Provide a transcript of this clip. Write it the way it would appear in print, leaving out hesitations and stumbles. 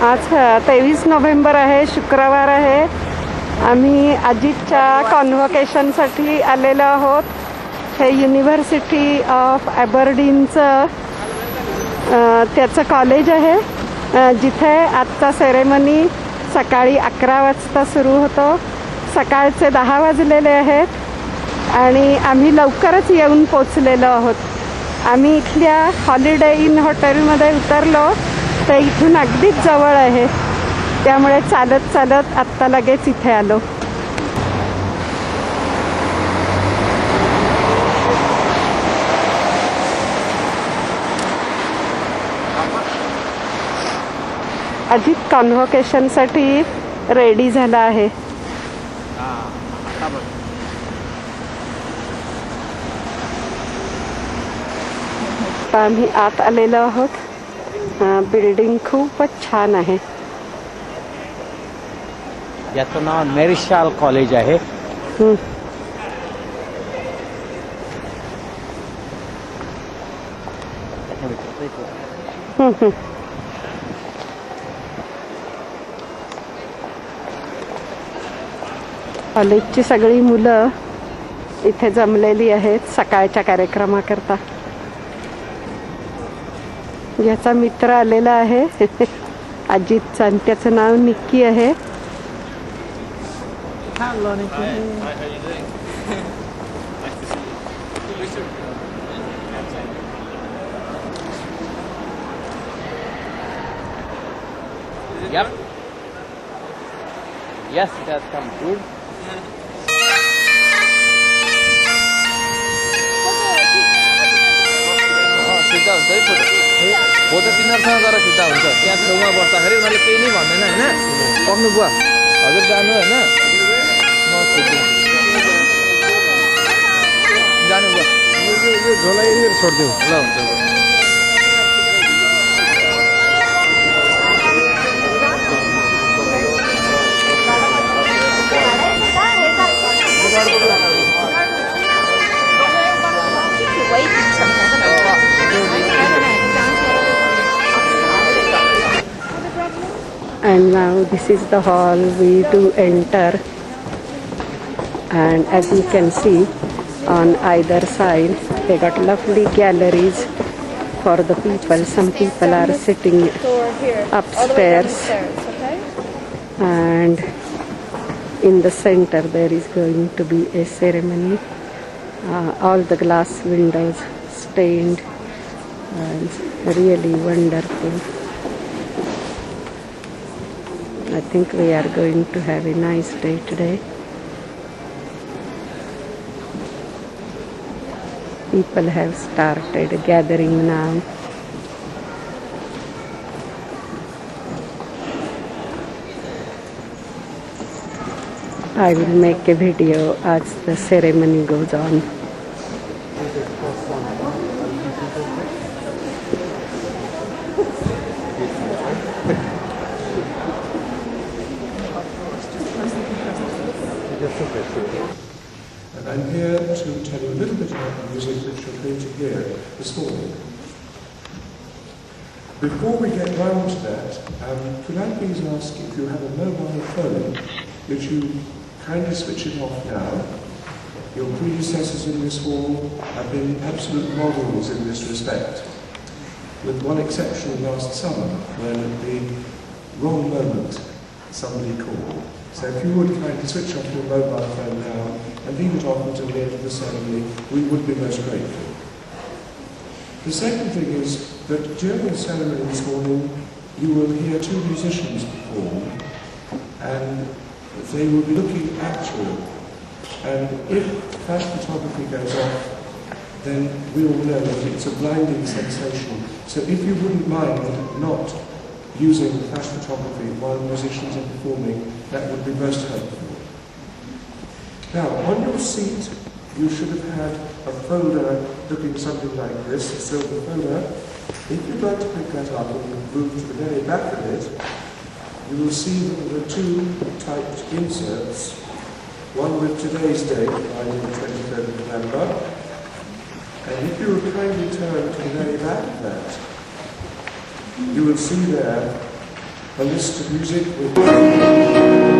आज 23 नोव्हेंबर आहे, शुक्रवार आहे. आम्ही अजितच्या कॉन्व्होकेशनसाठी आलेलो आहोत. हे युनिव्हर्सिटी ऑफ ॲबरडीनचं त्याचं कॉलेज आहे, जिथे आजचा सेरेमनी सकाळी 11 वाजता सुरू होतो. सकाळचे 10 वाजलेले आहेत आणि आम्ही लवकरच येऊन पोचलेलो आहोत. आम्ही इथल्या हॉलिडे इन हॉटेलमध्ये उतरलो. ते इथून अगदीच जवळ आहे, त्यामुळे चालत चालत आत्ता लगेच इथे आलो. अजित कॉन्व्होकेशनसाठी रेडी झाला आहे. आम्ही आत आलेलो आहोत. बिल्डिंग खूपच छान आहे. याचं नाव मेरिशाल कॉलेज आहे. कॉलेजची सगळी मुलं इथे जमलेली आहेत सकाळच्या कार्यक्रमाकरता. याचा मित्र आलेला आहे अजितचा, आणि त्याचं नाव निक्की आहे. Yep. Yes, it has come good. सिद्धा हुन्छ है फोटो तिनीहरूसँग गएर सिद्धा हुन्छ. त्यहाँ छेउमा बस्दाखेरि उनीहरूले केही नै भन्दैन होइन. पक्नु बुवा हजुर जानु होइन, म खोज्छु. जानु बुवा, यो झोला यहीँनिर छोडिदिउँ ल. हुन्छ. And now this is the hall we do enter, and as you can see on either side they got lovely galleries for the people. Some people are sitting upstairs, and in the center there is going to be a ceremony. All the glass windows stained, and really wonderful. I think we are going to have a nice day today. People have started gathering now. I will make a video as the ceremony goes on. And I'm here to tell you a little bit about the music which you're going to hear this morning. Before we get round to that, could I please ask if you have a mobile phone, that you kindly switch it off now. Your predecessors in this hall have been absolute models in this respect, with one exception last summer, when at the wrong moment somebody called. So if you would kindly switch off your mobile phone now and leave it off until the end of the ceremony, we would be most grateful. The second thing is that during the ceremony this morning, you will hear two musicians perform, and they will be looking at you. And if flash photography goes off, then we all know that it's a blinding sensation. So if you wouldn't mind not using flash photography while musicians are performing, that would be most helpful. Now, on your seat, you should have had a folder looking something like this, a silver folder. If you'd like to pick that up and move to the very back of it, you will see that there are two typed inserts, one with today's date, i.e. the 23rd of November, and if you will kindly turn to the very back of that, you will see there a list of music with